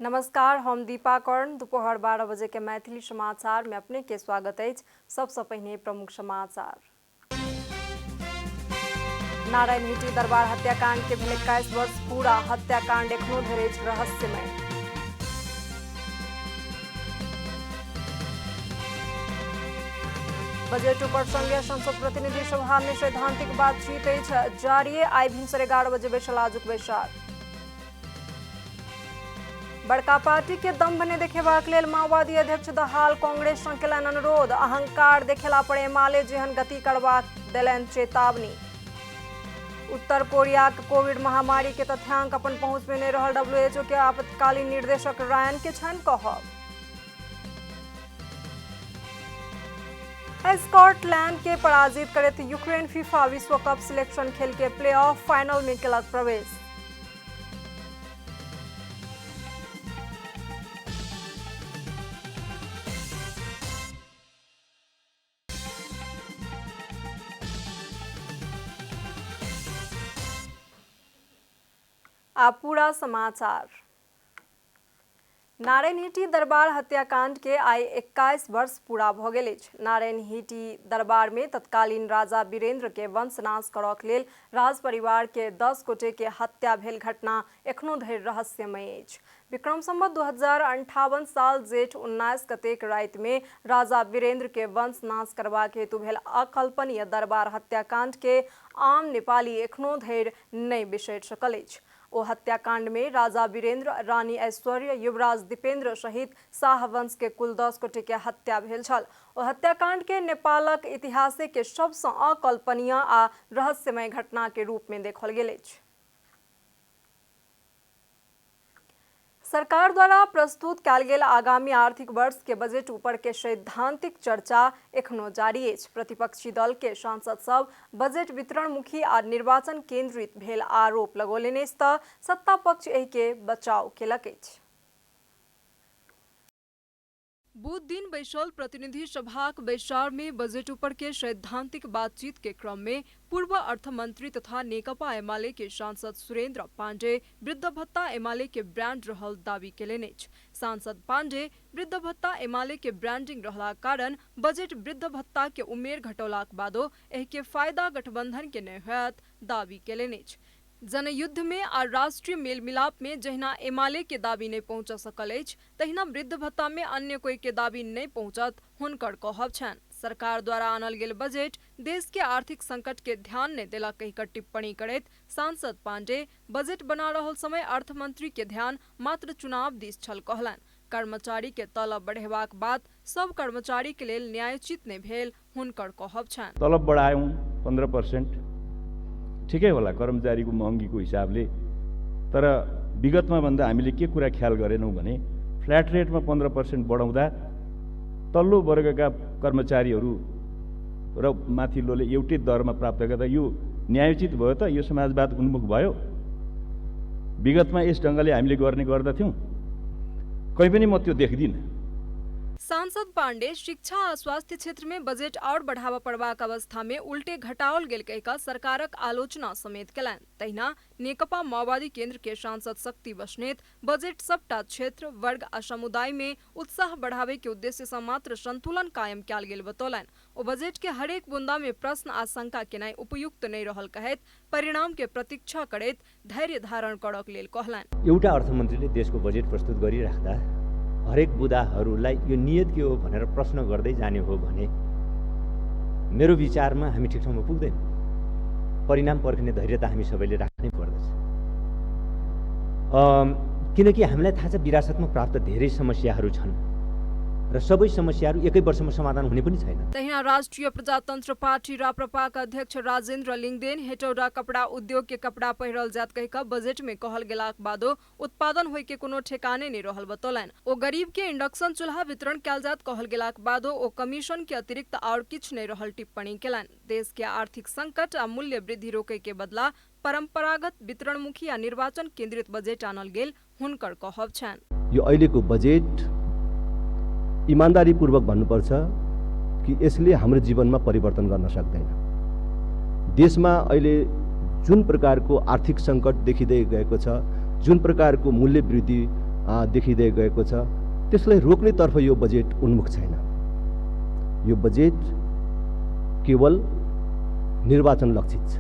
नमस्कार, हम दीपा कर्ण। दोपहर 12 बजे के मैथिली समाचार में अपने के स्वागत है। सबसे पहले प्रमुख समाचार। नारायण हिटी दरबार हत्याकांड के भेल 21 वर्ष पूरा, हत्याकांड एखनो धरि रहस्यमय। बजेट पर संघीय संसद प्रतिनिधि सभा में सैद्धांतिक बातचीत जारी। आई भिनसर 11 बजे बैसल आजुक बैसार। बड़का पार्टी के दम बने देखेबाक लेल माओवादी अध्यक्ष दहाल कांग्रेस सँ केलनि अनुरोध। अहंकार देखेला पर एमाले जेहन गति करबा देलनि चेतावनी। उत्तर कोरिया के कोविड महामारी के तथ्यांक अपन पहुंच में नहीं रहल WHO के आपातकालीन निर्देशक रायन के छनि कहब। स्कॉटलैंड के पराजित करैत यूक्रेन फीफा विश्व कप सिलेक्शन खेल के प्ले ऑफ फाइनल में केलक प्रवेश। पूरा समाचार। नारायण हिटी दरबार हत्याकांड के आई 21 वर्ष पूरा भ गेल अछि। नारायण हिटी दरबार में तत्कालीन राजा वीरेंद्र के वंशनाश करक लेल राज परिवार के 10 गोटे के हत्या भेल घटना एखनो धरि रहस्यमय अछि। विक्रम संवत 2058 साल जेठ 19 कतेक राति में राजा वीरेंद्र के वंशनाश करबाक हेतु भेल अकल्पनीय दरबार हत्याकांड के आम नेपाली एखनो धरि नहि बिसरि सकल अछि। ओ हत्याकांड में राजा वीरेंद्र, रानी ऐश्वर्य, युवराज दीपेंद्र सहित शाह वंश के कुल 10 गोटे के हत्या भेल छल। ओ हत्याकांड के नेपालक इतिहास के सबसँ अकल्पनीय आ रहस्यमय घटना के रूप में देखल गेल अछि। सरकार द्वारा प्रस्तुत कयल गेल आगामी आर्थिक वर्ष के बजट ऊपर के सैद्धांतिक चर्चा एखनो जारी अछि। प्रतिपक्षी दल के सांसद सब बजट वितरण मुखी आ निर्वाचन केंद्रित भेल आरोप लगौलनि अछि तऽ सत्ता पक्ष एहि के बचाव केलक अछि। बुध दिन बैसल प्रतिनिधि सभाक बैसार में बजट ऊपर के सैद्धांतिक बातचीत के क्रम में पूर्व अर्थ मंत्री तथा नेकपा एमाले के सांसद सुरेंद्र पांडे वृद्ध भत्ता एमाले के ब्रांड रहल दावी केलनि अछि। सांसद पांडे वृद्ध भत्ता एमाले के ब्रांडिंग रहला कारण बजट वृद्ध भत्ता के उमेर घटौलाक बादो एहि के फायदा गठबंधन के नहि होयत दावी केलनि अछि। जनयुद्ध में आ राष्ट्रीय मेल मिलाप में जहिना एमाले के दाबी नहीं पहुंच सकल अछि, तहिना वृद्ध भत्ता में अन्य कोई के दाबी नहीं पहुंचत हुनकर कहब छनि। सरकार द्वारा आनल गेल बजट देश के आर्थिक संकट के ध्यान नहीं देला कहिकर टिप्पणी करैत सांसद पांडे बजट बना रहल समय अर्थ मंत्री के ध्यान मात्र चुनाव दिस छल कहलनि। कर्मचारी के तलब बढ़ेबाक बात सब कर्मचारी के लेल न्यायोचित नहीं भेल हुनकर कहब छनि। तलब बढ़ायौं 15%, ठिकै होला कर्मचारीको महँगीको हिसाबले, तर विगतमा भन्दा हामीले के कुरा ख्याल गरेनौं भने फ्ल्याट रेटमा 15% बढाउँदा तल्लो वर्गका कर्मचारीहरू र माथिल्लोले एउटै दरमा प्राप्त गर्दा यो न्यायोचित भयो त? यो समाजवाद उन्मुख भयो? विगतमा यस ढङ्गले हामीले गर्ने गर्दथ्यौं? कहीँ पनि म त्यो देख्दिनँ। सांसद पांडे शिक्षा आ स्वास्थ्य क्षेत्र में बजट और बढ़ावा पड़बाक अवस्था में उल्टे घटाओल गेल कहिका सरकारक आलोचना समेत केलनि। तहिना नेकपा माओवादी केंद्र के सांसद शक्ति बस्नेत बजट सबटा क्षेत्र, वर्ग आ समुदाय में उत्साह बढ़ावे के उद्देश्य से मात्र संतुलन कायम कयल गेल बतौलनि। ओ बजट के हरेक बुंदा में प्रश्न आ शंका केनाइ उपयुक्त नहीं रहल कहैत परिणाम के प्रतीक्षा करैत धैर्य धारण करक लेल कहलनि। एउटा अर्थमन्त्रीले देशको बजेट प्रस्तुत गरिराख्दा हरेक बुदाहरूलाई यो नियत के हो भनेर प्रश्न गर्दै जाने हो भने मेरो विचारमा हामी ठिक ठाउँमा पुग्दैन। परिणाम पर्खिने धैर्य त हामी सबैले राख्नै पर्दछ। किनकि हामीलाई थाहा छ विरासतमा प्राप्त धेरै समस्याहरू छन् र सबै समस्याहरू एकै वर्षमा समाधान हुने पनि छैन। तहिना राष्ट्रिय प्रजातन्त्र पार्टी राप्रपाका अध्यक्ष राजेन्द्र लिङदेन हेटौडा कपड़ा उद्योग के कपड़ा पहिरल जात कहिका बजट में कहल गेलाक बादो उत्पादन होय के कोनो ठेकाने नहीं रहल बतौलनि। ओ गरीब के इंडक्शन चूल्हा वितरण कयल जात कहल गेलाक बादो ओ कमीशन के अतिरिक्त और किछ नहीं रहल टिप्पणी केलनि। देश के आर्थिक संकट आ मूल्य वृद्धि रोके के बदला परंपरागत वितरणमुखी आ निर्वाचन केन्द्रित बजेट आनल गेल हुनकर कहब छनि। यो अहिलेको बजेट इमानदारीपूर्वक भन्नुपर्छ कि यसले हाम्रो जीवनमा परिवर्तन गर्न सक्दैन। देशमा अहिले जुन प्रकारको आर्थिक संकट देखिँदै गएको छ, जुन प्रकारको मूल्य वृद्धि देखिँदै गएको छ। त्यसलाई रोक्नेतर्फ यो बजेट उन्मुख छैन। यो बजेट केवल निर्वाचन लक्षित छ।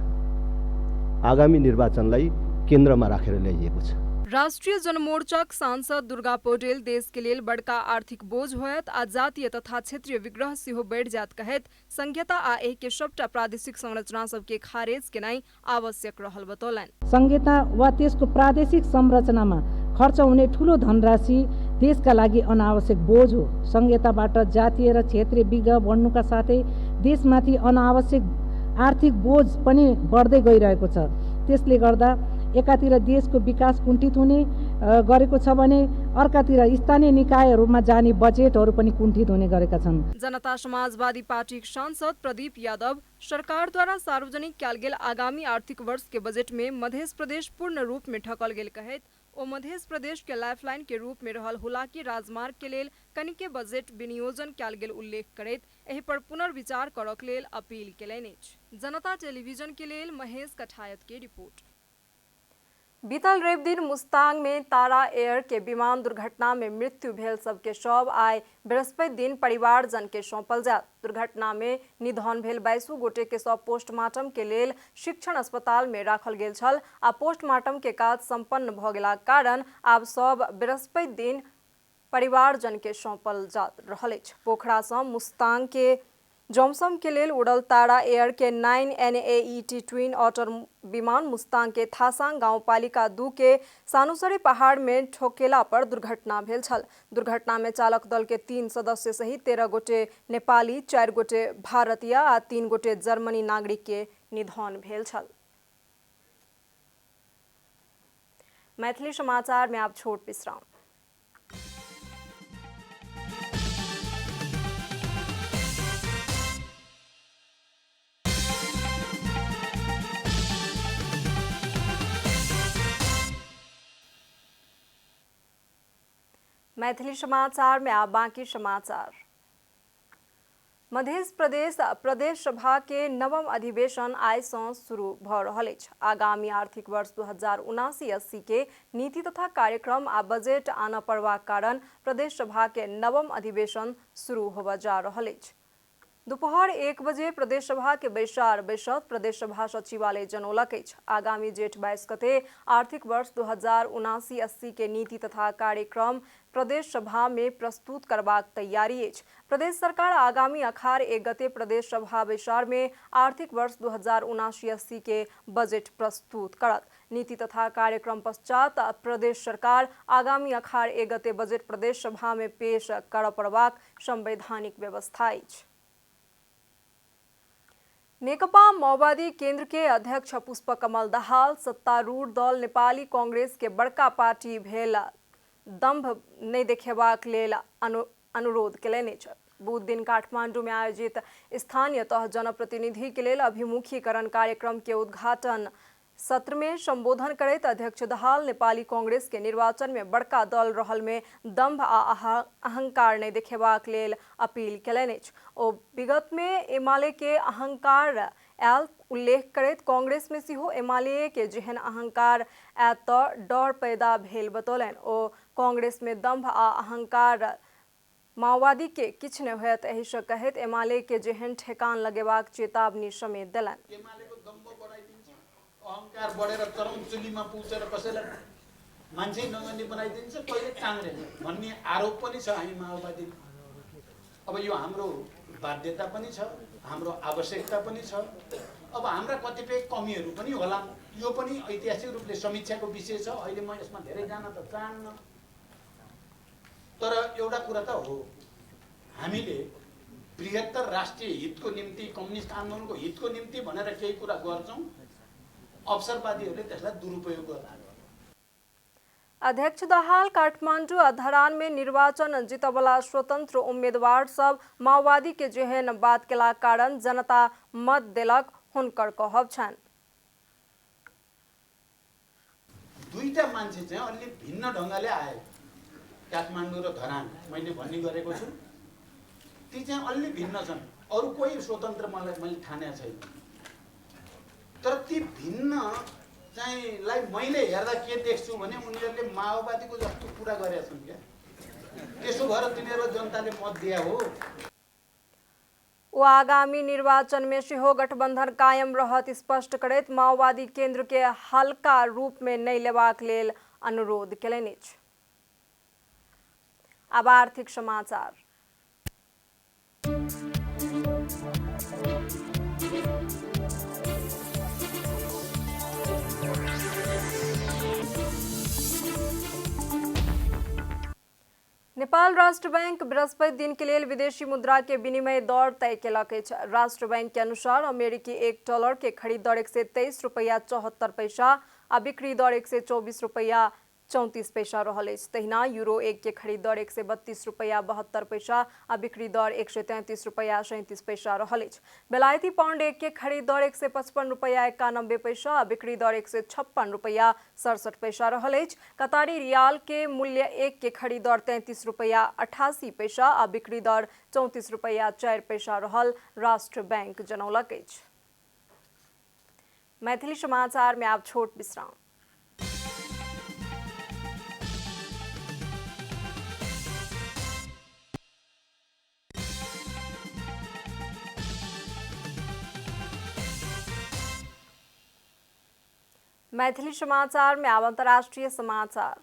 आगामी निर्वाचनलाई केन्द्रमा राखेर ल्याइएको छ। राष्ट्रिय जनमोर्चाक सांसद दुर्गा पौडेल देश के लिए बड़का आर्थिक बोझ होयत आ जातीय तथा क्षेत्रीय विग्रह सेहो बढ़ जात कहत संघीयता आ एहि के सबटा प्रादेशिक संरचना सबके खारेज केनाई आवश्यक रहल बतौलन। संघीयता वा त्यसको प्रादेशिक संरचनामा खर्च हुने ठूलो धनराशि देशका लागि अनावश्यक बोझ हो। संघीयताबाट जातीय र क्षेत्रीय विग्रह बढ्नुका साथै देशमाथि अनावश्यक आर्थिक बोझ पनि बढ्दै गइरहेको छ। त्यसले गर्दा एकातिर देशको विकास कुण्ठित हुने गरेको छ भने अर्कातिर स्थानीय निकायहरूमा जाने बजेटहरू पनि कुण्ठित हुने गरेका छन्। जनता समाजवादी पार्टी सांसद प्रदीप यादव सरकारद्वारा सार्वजनिक कयल गेल आगामी आर्थिक वर्ष के बजट में मध्य प्रदेश पूर्ण रूप में ठकल गेल कहत ओ मध्य प्रदेश के लाइफलाइन के रूप में रहल हुलाकी राजमार्ग के लेल कनिके बजेट विनियोजन कयल गेल उल्लेख करैत एहि पर पुनर्विचार करक लेल अपील केलनि अछि। जनता टेलीविजन के लेल महेश कठायत के रिपोर्ट। बीतल रवि दिन मुस्तांग में तारा एयर के विमान दुर्घटना में मृत्यु भेल सबके शव आइ बृहस्पति दिन परिवारजन के सौंपल जात। दुर्घटना में निधन भेल 22 गोटे के शव पोस्टमार्टम के लेल शिक्षण अस्पताल में राखल गेल छल आ पोस्टमार्टम के काज संपन्न भ गेलाक कारण आब शव बृहस्पति दिन परिवारजन के सौंपल जात रहल अछि। पोखरा सँ मुस्तांग के जोमसम के लेल उड़ल तारा एयर के 9 NAET ट्विन ऑटर विमान मुस्तांग के थासांग गाउँपालिका 2 के सानुसरी पहाड़ में ठोकेला पर दुर्घटना भेल छल। दुर्घटना में चालक दल के 3 सदस्य सहित 13 गोटे नेपाली, 4 गोटे भारतीय आ 3 गोटे जर्मनी नागरिक के निधन भेल छल। मैथिली समाचार में आप छोट विश्राम। मैथिली समाचार में आप बाकी समाचार। मध्य प्रदेश सभा के नवम अधिवेशन आइ सँ शुरू भ रहल अछि। आगामी आर्थिक वर्ष 2079-80 के नीति तथा कार्यक्रम आ बजेट आना पड़बाक कारण प्रदेश सभा के नवम अधिवेशन शुरू होबय जा रहल अछि। दोपहर 1 बजे प्रदेश सभा के बैसार बैसत प्रदेश सभा सचिवालय जनौलक अछि। आगामी जेठ 22 गते आर्थिक वर्ष 2079-80 के नीति तथा कार्यक्रम प्रदेश सभा में प्रस्तुत करबाक तैयारी अछि। प्रदेश सरकार आगामी अखाड़ 1 गते प्रदेश सभा बैसार में आर्थिक वर्ष 2079-80 के बजट प्रस्तुत करत। नीति तथा कार्यक्रम पश्चात प्रदेश सरकार आगामी अखाड़ 1 गते बजट प्रदेश सभा में पेश कर पड़बाक संवैधानिक व्यवस्था अछि। नेकपा माओवादी केंद्र के अध्यक्ष पुष्पकमल दाहाल सत्तारूढ़ दल नेपाली कांग्रेस के बड़का पार्टी भेल दम्भ नहीं देखेबाक लेल अनुरोध केलनि अछि। बुध दिन काठमांडू में आयोजित स्थानीय तह जनप्रतिनिधि के लेल अभिमुखीकरण कार्यक्रम के उद्घाटन सत्र में संबोधन करैत अध्यक्ष दाहाल नेपाली कांग्रेस के निर्वाचन में बड़का दल रहल में दम्भ आ अहंकार नहीं देखेबाक लेल अपील केलनि अछि। ओ विगत में एमाले के अहंकार आयल उल्लेख करैत कांग्रेस में सेहो एमाले के जेहन अहंकार आयत तऽ डर पैदा भेल बतौलनि। ओ कांग्रेस में दम्भ आ अहंकार माओवादी के किछ नहीं होयत एहि सँ कहैत एमाले के जेहन ठेकान लगेबाक चेतावनी समेत देलनि। अहंकार बढेर चरम चुलीमा पुगेर कसैलाई मान्छे नगर्ने बनाइदिन्छ कहिले काङ्ग्रेस भन्ने आरोप पनि छ हामी माओवादी। अब यो हाम्रो बाध्यता पनि छ, हाम्रो आवश्यकता पनि छ। अब हाम्रा कतिपय कमीहरू पनि होला, यो पनि ऐतिहासिक रूपले समीक्षाको विषय छ। अहिले म यसमा धेरै जान त चाहन्न, तर एउटा कुरा त हो, हामीले बृहत्तर राष्ट्रिय हितको निम्ति, कम्युनिस्ट आन्दोलनको हितको निम्ति भनेर केही कुरा गर्छौं, अवसरवादीहरूले त्यसलाई दुरुपयोग गर्छन्। अध्यक्ष दाहाल काठमांडू आ धरान में निर्वाचन जीतबला स्वतंत्र उम्मीदवार सब माओवादी के जेहन बात केला कारण जनता मत देलक हुनकर कहब छन्। दुईटा मान्छे चाहिँ अलि भिन्न ढंगले आए काठमाडौँ र धरान, मैले भन्ने गरेको छु, ती चाहिँ अलि भिन्न छन्। अरु कोही स्वतन्त्र मैले ठानेको छैन, तर ती भिन्न चाहिँलाई मैले हेर्दा के देख्छु भने उनीहरूले माओवादीको जस्तो कुरा गरेका छन् क्या। त्यसो भएर तिनीहरू जनताले मत दिया हो। वो आगामी निर्वाचन में सेहो गठबंधन कायम रहत स्पष्ट करैत माओवादी केंद्र के हल्का रूप में नहीं लेबाक लेल अनुरोध केलनि अछि। अब आर्थिक समाचार। नेपाल राष्ट्र बैंक बृहस्पति दिन के लिए विदेशी मुद्रा के विनिमय दर तय केलक अछि। राष्ट्र बैंक के अनुसार अमेरिकी $1 के खरीद दर 123 रुपया 74 पैसा आ बिक्री दर 124 रुपया 34 पैसा रहल अछि। तहिना यूरो 1 के खरीद दर 132 रुपया 72 पैसा आ बिक्री दर 133 रुपया 37 पैसा रहल अछि। बेलायती पाउंड 1 के खरीद दर 155 रुपया 91 पैसा आ बिक्री दर 156 रुपया 67 पैसा रहल अछि। कतारी रियाल के मूल्य 1 के खरीद दर 33 रुपया 88 पैसा आ बिक्री दर 34 रुपया 4 पैसा रहल राष्ट्र बैंक जनौलक अछि। मैथिली समाचार में आप छोट विश्राम। मैथिली समाचार में अब अंतर्राष्ट्रीय समाचार।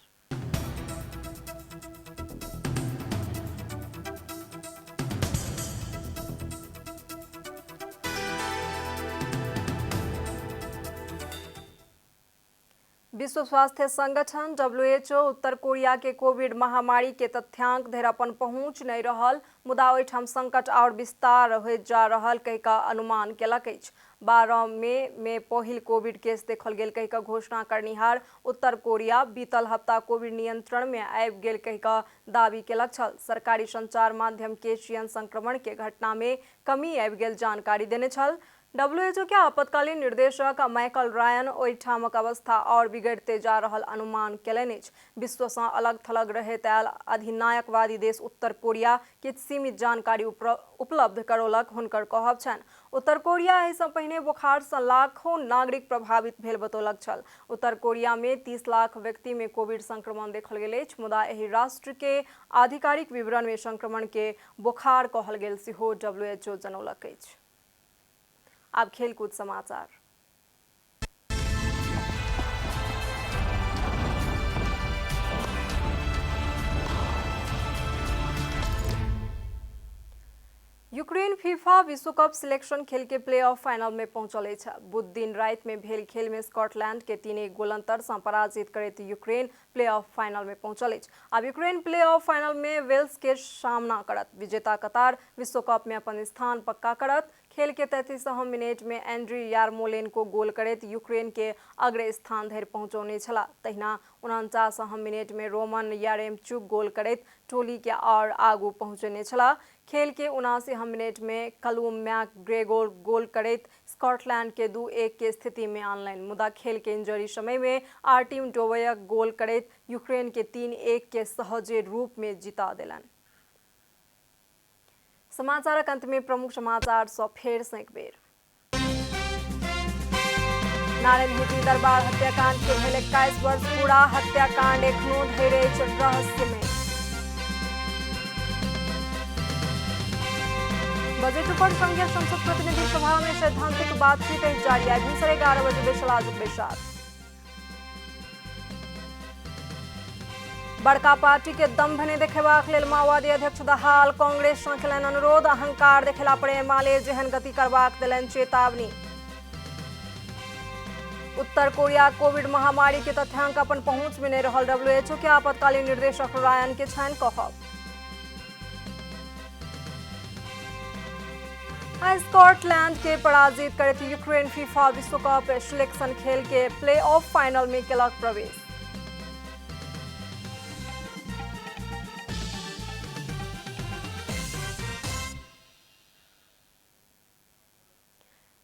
विश्व स्वास्थ्य संगठन WHO उत्तर कोरिया के कोविड महामारी के तथ्यांक धरि अपन पहुंच नहीं रहल, मुदा ओहिठाम संकट और विस्तार हो जा रहल कहिका अनुमान केलक अछि। 12 मई में पहिल कोविड केस देखल गेल कहिका घोषणा करनिहार उत्तर कोरिया बीतल हफ्ता कोविड नियंत्रण में आबि गेल कहिका दावी केलक छल। सरकारी संचार माध्यम केशियन संक्रमण के घटना में कमी आबि गेल जानकारी देने छल। WHO के आपातकालीन निर्देशक माइकल रायन ओहिठामक अवस्था और बिगड़ते जा रहल अनुमान केलनि अछि। विश्व से अलग थलग रहैत आयल अधिनायकवादी देश उत्तर कोरिया किछु सीमित जानकारी उपलब्ध करौलक हुनकर कहब छनि। उत्तर कोरिया एहि सँ पहिने बोखार सँ लाखों नागरिक प्रभावित भेल बतौलक छल। उत्तर कोरिया में 30 लाख व्यक्ति में कोविड संक्रमण देखल गेल अछि, मुदा एहि राष्ट्र के आधिकारिक विवरण में संक्रमण के बोखार कहल गेल सेहो WHO जनौलक अछि। अब खेलकूद समाचार। यूक्रेन फीफा विश्व कप सिलेक्शन खेल के प्ले ऑफ फाइनल में पहुंचल अछि। बुध दिन रात में भेल खेल में स्कॉटलैंड के 3-1 गोल अंतर से पराजित करैत यूक्रेन प्ले ऑफ फाइनल में पहुंचल अछि। अब यूक्रेन प्ले ऑफ फाइनल में वेल्स के सामना करत। विजेता कतार विश्व कप में अपन स्थान पक्का करत। खेल के 33वां मिनट में एंड्री यारमोलेन्को गोल करैत यूक्रेन के अग्र स्थान धरि पहुंचौने छला। तहिना 49वां मिनट में रोमन यारेमचुक गोल करैत टोली के और आगू पहुंचने छला। खेल के 79वां मिनट में कलूम मैकग्रेगोर गोल करैत स्कॉटलैंड के 2-1 के स्थिति में आनलनि, मुदा खेल के इंजरी समय में आर्टिम डोवयक गोल करैत यूक्रेन के 3-1 के सहजे रूप में जिता देलनि। समाचारक अंत में प्रमुख समाचार सौ फेर से एक बेर। नारायण हेटी दरबार हत्याकांड के भेल 21 वर्ष पूरा। हत्याकांड एखनो धरि अछि रहस्य में। बजट पर संघीय संसद प्रतिनिधि सभा में सैद्धांतिक बातचीत जारी। आज 11:30 बजे बैसल आजुक बैसार। बड़का पार्टी के दम भने देखेबाक लेल माओवादी अध्यक्ष दाहाल कांग्रेस सँ केलनि अनुरोध। अहंकार देखेला पर एमाले जेहन गति करबाक देलनि चेतावनी। उत्तर कोरिया कोविड महामारी के तथ्यांक अपन पहुंच में नहीं रहल। WHO के आपातकालीन निर्देशक रायन के छनि कहब। स्कॉटलैंड के पराजित करैत यूक्रेन फीफा विश्व कप सिलेक्शन खेल के प्ले ऑफ फाइनल में केलक प्रवेश।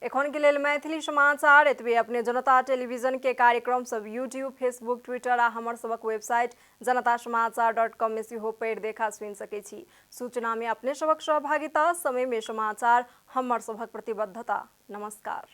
एखन के लेल मैथिली समाचार एतबे। अपने जनता टेलीविजन के कार्यक्रम सब यूट्यूब, फेसबुक, ट्विटर आ हमर सबक वेबसाइट janatasamaachar.com में सेहो पढ़ि देखा सुनि सकै छी। सूचना में अपने सबक सहभागिता, समय में समाचार हमर सबक प्रतिबद्धता। नमस्कार।